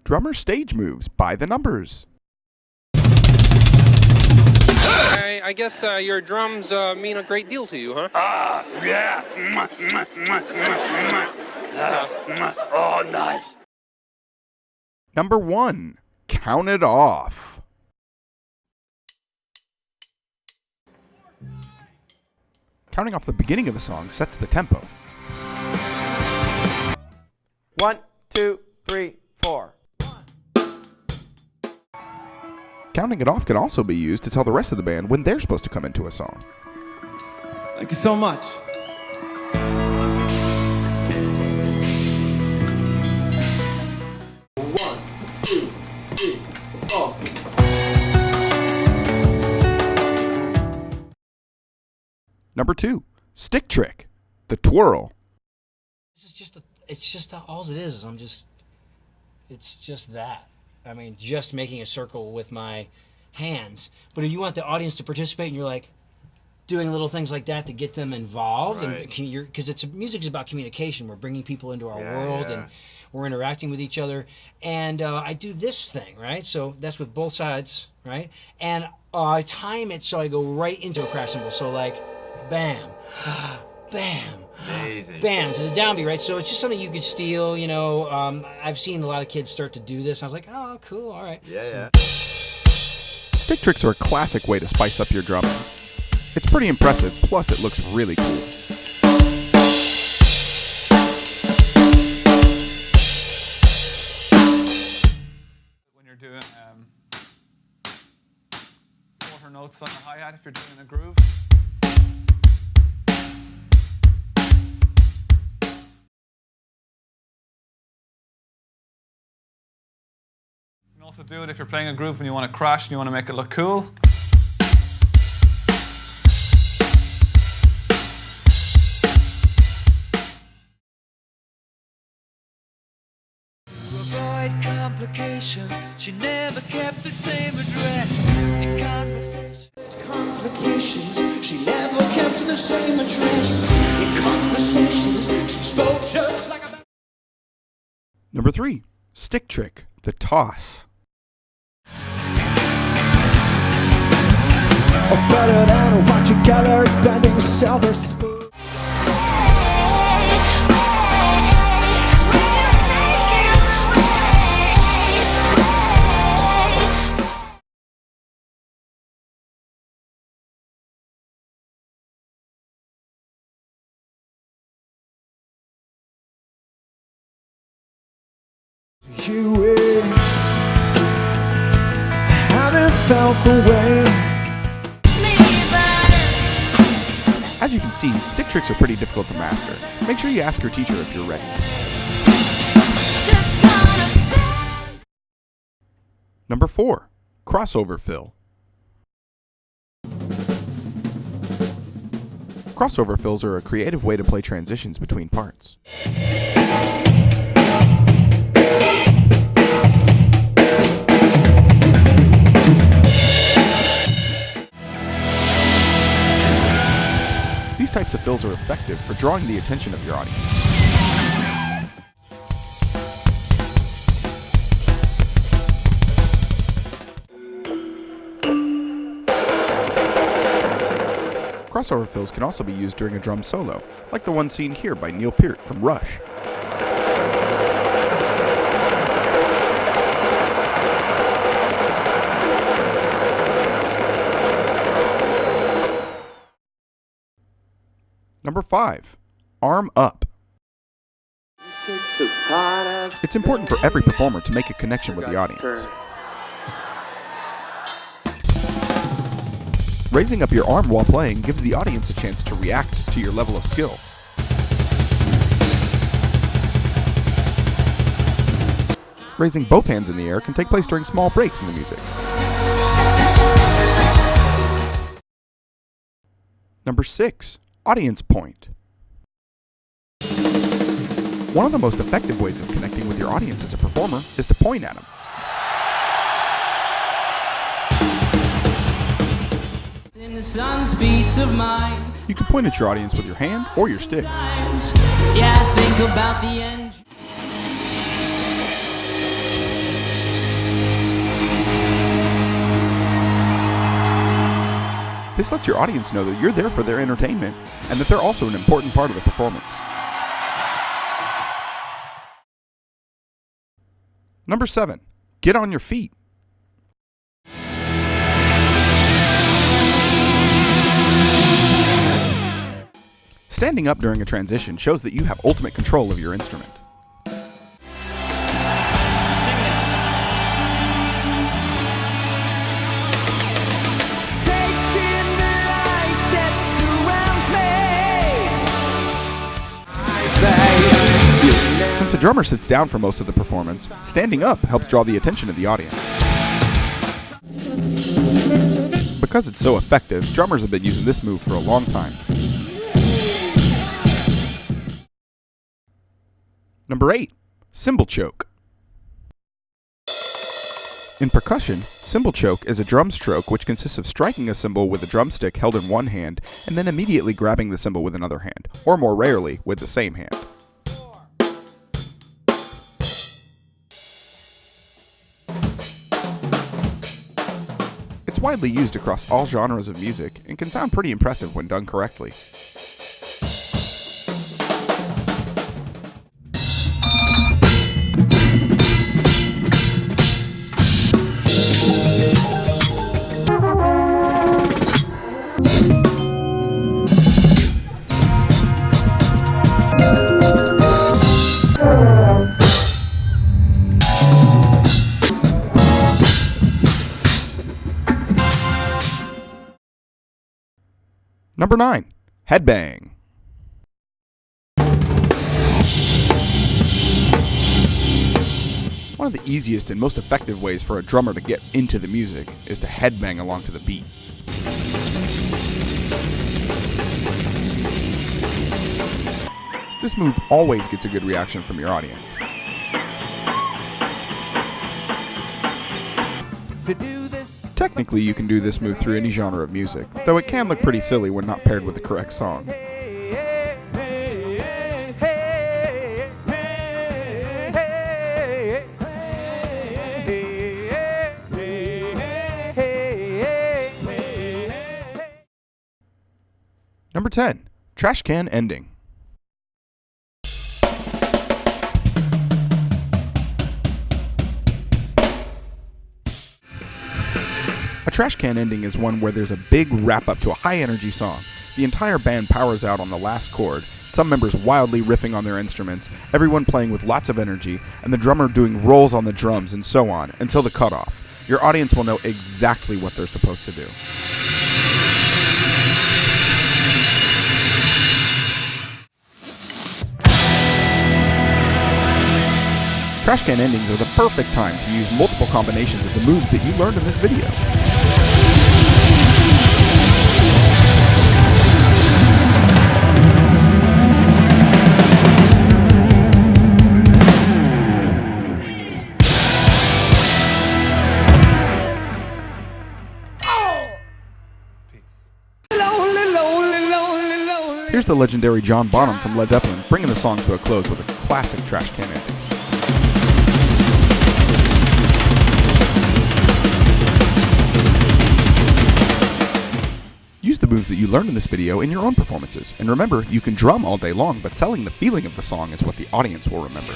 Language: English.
Drummer stage moves by the numbers. I guess your drums mean a great deal to you, huh? Yeah. Oh, nice. Number 1, count it off. Counting off the beginning of a song sets the tempo. 1, 2, 3, 4. Counting it off can also be used to tell the rest of the band when they're supposed to come into a song. Thank you so much. Number 2, stick trick, the twirl. This is just all it is. It's just that. I mean, just making a circle with my hands. But if you want the audience to participate and you're like doing little things like that to get them involved, Right. because music's about communication. We're bringing people into our world and we're interacting with each other. And I do this thing, right? So that's with both sides, right? And I time it so I go right into a crash cymbal. So like, bam, bam, Amazing. bam, to the downbeat, right? So it's just something you could steal, you know. I've seen a lot of kids start to do this. I was like, oh, cool, all right. Yeah. Stick tricks are a classic way to spice up your drumming. It's pretty impressive, plus it looks really cool. When you're doing quarter notes on the hi-hat, if you're doing a groove. You can also do it if you're playing a groove and you want to crash and you want to make it look cool. Avoid complications. She never kept the same address. In conversation. Complications. She never kept the same address. In conversations, she spoke just like a. Number 3, stick trick, the toss. Better than a watch a gallery bending silver spoon. You haven't felt the way. As you can see, stick tricks are pretty difficult to master. Make sure you ask your teacher if you're ready. Number 4, crossover fill. Crossover fills are a creative way to play transitions between parts. These types of fills are effective for drawing the attention of your audience. Crossover fills can also be used during a drum solo, like the one seen here by Neil Peart from Rush. Number 5, arm up. It's important for every performer to make a connection with the audience. Raising up your arm while playing gives the audience a chance to react to your level of skill. Raising both hands in the air can take place during small breaks in the music. Number 6, audience point. One of the most effective ways of connecting with your audience as a performer is to point at them. In the sun's peace of mind. You can point at your audience with your hand or your sticks. Yeah, think about the end. This lets your audience know that you're there for their entertainment and that they're also an important part of the performance. Number 7. Get on your feet. Standing up during a transition shows that you have ultimate control of your instrument. Since a drummer sits down for most of the performance, standing up helps draw the attention of the audience. Because it's so effective, drummers have been using this move for a long time. Number 8. Cymbal Choke. In percussion, cymbal choke is a drum stroke which consists of striking a cymbal with a drumstick held in one hand and then immediately grabbing the cymbal with another hand, or more rarely, with the same hand. It's widely used across all genres of music and can sound pretty impressive when done correctly. Number 9. Headbang. One of the easiest and most effective ways for a drummer to get into the music is to headbang along to the beat. This move always gets a good reaction from your audience. Technically, you can do this move through any genre of music, though it can look pretty silly when not paired with the correct song. Number 10. Trash can ending. A trash can ending is one where there's a big wrap-up to a high-energy song. The entire band powers out on the last chord, some members wildly riffing on their instruments, everyone playing with lots of energy, and the drummer doing rolls on the drums and so on, until the cutoff. Your audience will know exactly what they're supposed to do. Trash can endings are the perfect time to use multiple combinations of the moves that you learned in this video. Here's the legendary John Bonham from Led Zeppelin bringing the song to a close with a classic trash can ending. Use the moves that you learned in this video in your own performances, and remember, you can drum all day long, but selling the feeling of the song is what the audience will remember.